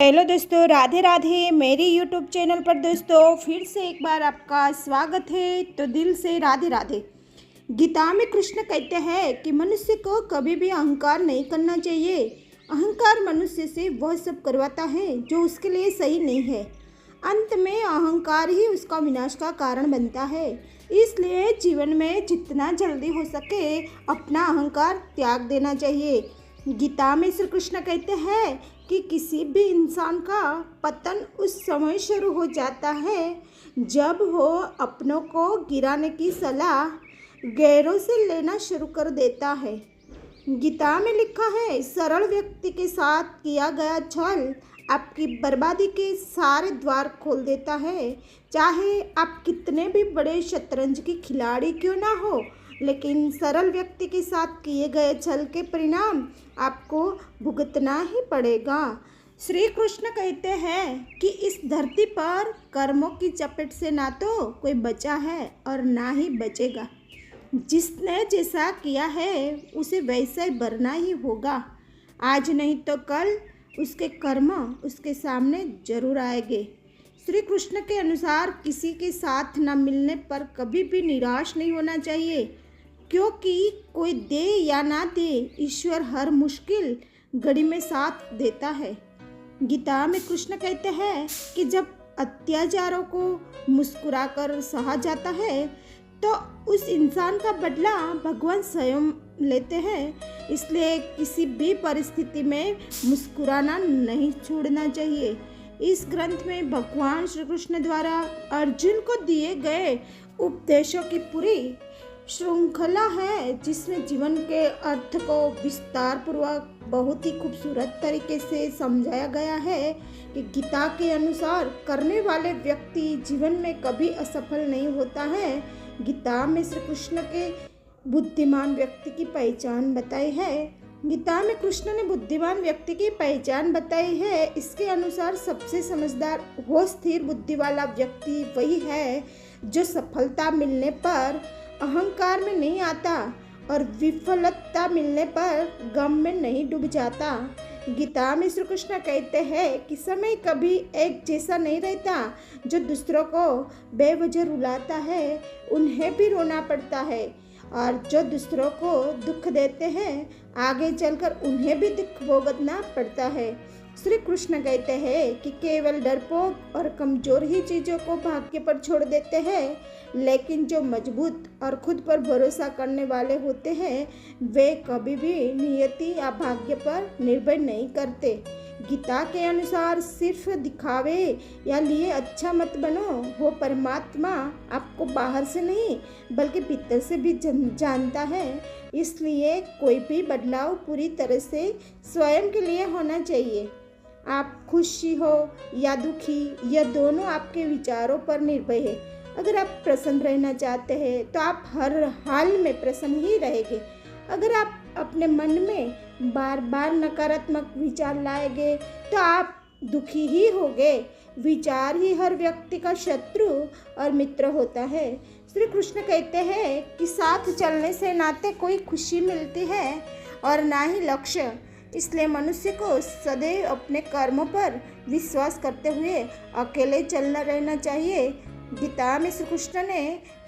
Hello दोस्तों, राधे राधे। मेरी YouTube channel पर दोस्तों फिर से एक बार आपका स्वागत है। तो दिल से राधे राधे। गीता में कृष्ण कहते हैं कि मनुष्य को कभी भी अहंकार नहीं करना चाहिए। अहंकार मनुष्य से वह सब करवाता है जो उसके लिए सही नहीं है। अंत में अहंकार ही उसका विनाश का कारण बनता है। इसलिए जीवन में जितना जल्दी हो सके अपना अहंकार त्याग देना चाहिए। गीता में श्री कृष्ण कहते हैं कि किसी भी इंसान का पतन उस समय शुरू हो जाता है जब वो अपनों को गिराने की सलाह गैरों से लेना शुरू कर देता है। गीता में लिखा है, सरल व्यक्ति के साथ किया गया छल आपकी बर्बादी के सारे द्वार खोल देता है। चाहे आप कितने भी बड़े शतरंज के खिलाड़ी क्यों ना हो, लेकिन सरल व्यक्ति के साथ किए गए छल के परिणाम आपको भुगतना ही पड़ेगा। श्री कृष्ण कहते हैं कि इस धरती पर कर्मों की चपेट से ना तो कोई बचा है और ना ही बचेगा। जिसने जैसा किया है उसे वैसा ही भरना ही होगा। आज नहीं तो कल उसके कर्म उसके सामने जरूर आएंगे। श्री कृष्ण के अनुसार किसी के साथ न मिलने पर कभी भी निराश नहीं होना चाहिए, क्योंकि कोई दे या ना दे, ईश्वर हर मुश्किल घड़ी में साथ देता है। गीता में कृष्ण कहते हैं कि जब अत्याचारों को मुस्कुराकर सहा जाता है तो उस इंसान का बदला भगवान स्वयं लेते हैं। इसलिए किसी भी परिस्थिति में मुस्कुराना नहीं छोड़ना चाहिए। इस ग्रंथ में भगवान श्री कृष्ण द्वारा अर्जुन को दिए गए उपदेशों की पूरी श्रृंखला है, जिसमें जीवन के अर्थ को विस्तार पूर्वक बहुत ही खूबसूरत तरीके से समझाया गया है कि गीता के अनुसार करने वाले व्यक्ति जीवन में कभी असफल नहीं होता है। गीता में श्री कृष्ण के बुद्धिमान व्यक्ति की पहचान बताई है। गीता में कृष्ण ने बुद्धिमान व्यक्ति की पहचान बताई है। इसके अनुसार सबसे समझदार व स्थिर बुद्धि वाला व्यक्ति वही है जो सफलता मिलने पर अहंकार में नहीं आता और विफलता मिलने पर गम में नहीं डूब जाता। गीता में श्री कृष्ण कहते हैं कि समय कभी एक जैसा नहीं रहता। जो दूसरों को बेवजह रुलाता है उन्हें भी रोना पड़ता है, और जो दूसरों को दुख देते हैं आगे चलकर उन्हें भी दुख भोगतना पड़ता है। श्री कृष्ण कहते हैं कि केवल डरपोक और कमजोर ही चीज़ों को भाग्य पर छोड़ देते हैं, लेकिन जो मजबूत और खुद पर भरोसा करने वाले होते हैं वे कभी भी नियति या भाग्य पर निर्भर नहीं करते। गीता के अनुसार सिर्फ दिखावे या लिए अच्छा मत बनो। वो परमात्मा आपको बाहर से नहीं बल्कि भीतर से भी जानता है। इसलिए कोई भी बदलाव पूरी तरह से स्वयं के लिए होना चाहिए। आप खुशी हो या दुखी, यह दोनों आपके विचारों पर निर्भर है। अगर आप प्रसन्न रहना चाहते हैं तो आप हर हाल में प्रसन्न ही रहेंगे। अगर आप अपने मन में बार बार नकारात्मक विचार लाएंगे तो आप दुखी ही होंगे। विचार ही हर व्यक्ति का शत्रु और मित्र होता है। श्री कृष्ण कहते हैं कि साथ चलने से ना तो कोई खुशी मिलती है और ना ही लक्ष्य। इसलिए मनुष्य को सदैव अपने कर्मों पर विश्वास करते हुए अकेले चलना रहना चाहिए। गीता में श्री कृष्ण ने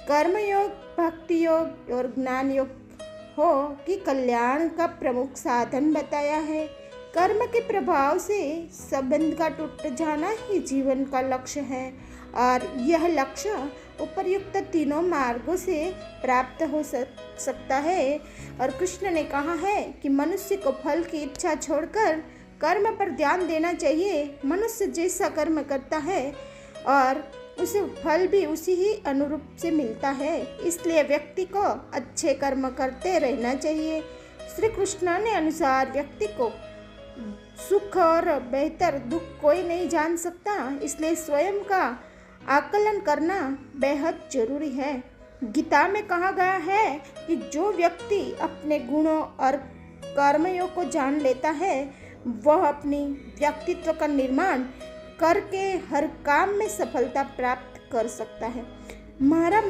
कर्म योग, भक्ति योग और ज्ञान योग हो कि कल्याण का प्रमुख साधन बताया है। कर्म के प्रभाव से संबंध का टूट जाना ही जीवन का लक्ष्य है, और यह लक्ष्य उपर्युक्त तीनों मार्गों से प्राप्त हो सकता है। और कृष्ण ने कहा है कि मनुष्य को फल की इच्छा छोड़कर कर्म पर ध्यान देना चाहिए। मनुष्य जैसा कर्म करता है और उसे फल भी उसी ही अनुरूप से मिलता है। इसलिए व्यक्ति को अच्छे कर्म करते रहना चाहिए। श्री कृष्ण ने अनुसार व्यक्ति को सुख और बेहतर दुख कोई नहीं जान सकता, इसलिए स्वयं का आकलन करना बेहद जरूरी है। गीता में कहा गया है कि जो व्यक्ति अपने गुणों और कर्मयोग को जान लेता है वह अपनी व्यक्तित्व का निर्माण करके हर काम में सफलता प्राप्त कर सकता है। हमारा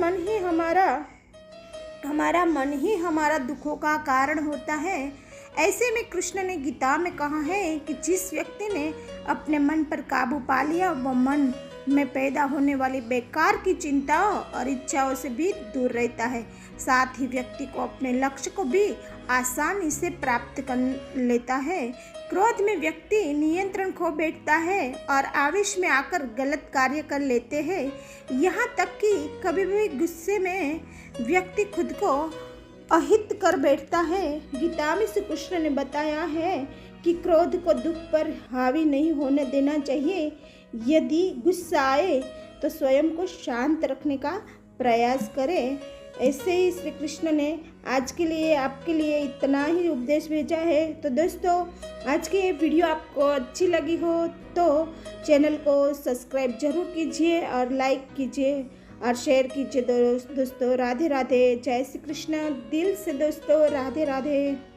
मन ही हमारा दुखों का कारण होता है। ऐसे में कृष्ण ने गीता में कहा है कि जिस व्यक्ति ने अपने मन पर काबू पा लिया वह मन में पैदा होने वाली बेकार की चिंताओं और इच्छाओं से भी दूर रहता है। साथ ही व्यक्ति को अपने लक्ष्य को भी आसानी से प्राप्त कर लेता है। क्रोध में व्यक्ति नियंत्रण खो बैठता है और आवेश में आकर गलत कार्य कर लेते हैं। यहाँ तक कि कभी भी गुस्से में व्यक्ति खुद को अहित कर बैठता है। गीता में श्री कृष्ण ने बताया है कि क्रोध को दुख पर हावी नहीं होने देना चाहिए। यदि गुस्सा आए तो स्वयं को शांत रखने का प्रयास करें। ऐसे ही श्री कृष्ण ने आज के लिए आपके लिए इतना ही उपदेश भेजा है। तो दोस्तों, आज की ये वीडियो आपको अच्छी लगी हो तो चैनल को सब्सक्राइब जरूर कीजिए और लाइक कीजिए और शेयर कीजिए। दोस्तों, राधे राधे, जय श्री कृष्ण। दिल से दोस्तों, राधे राधे।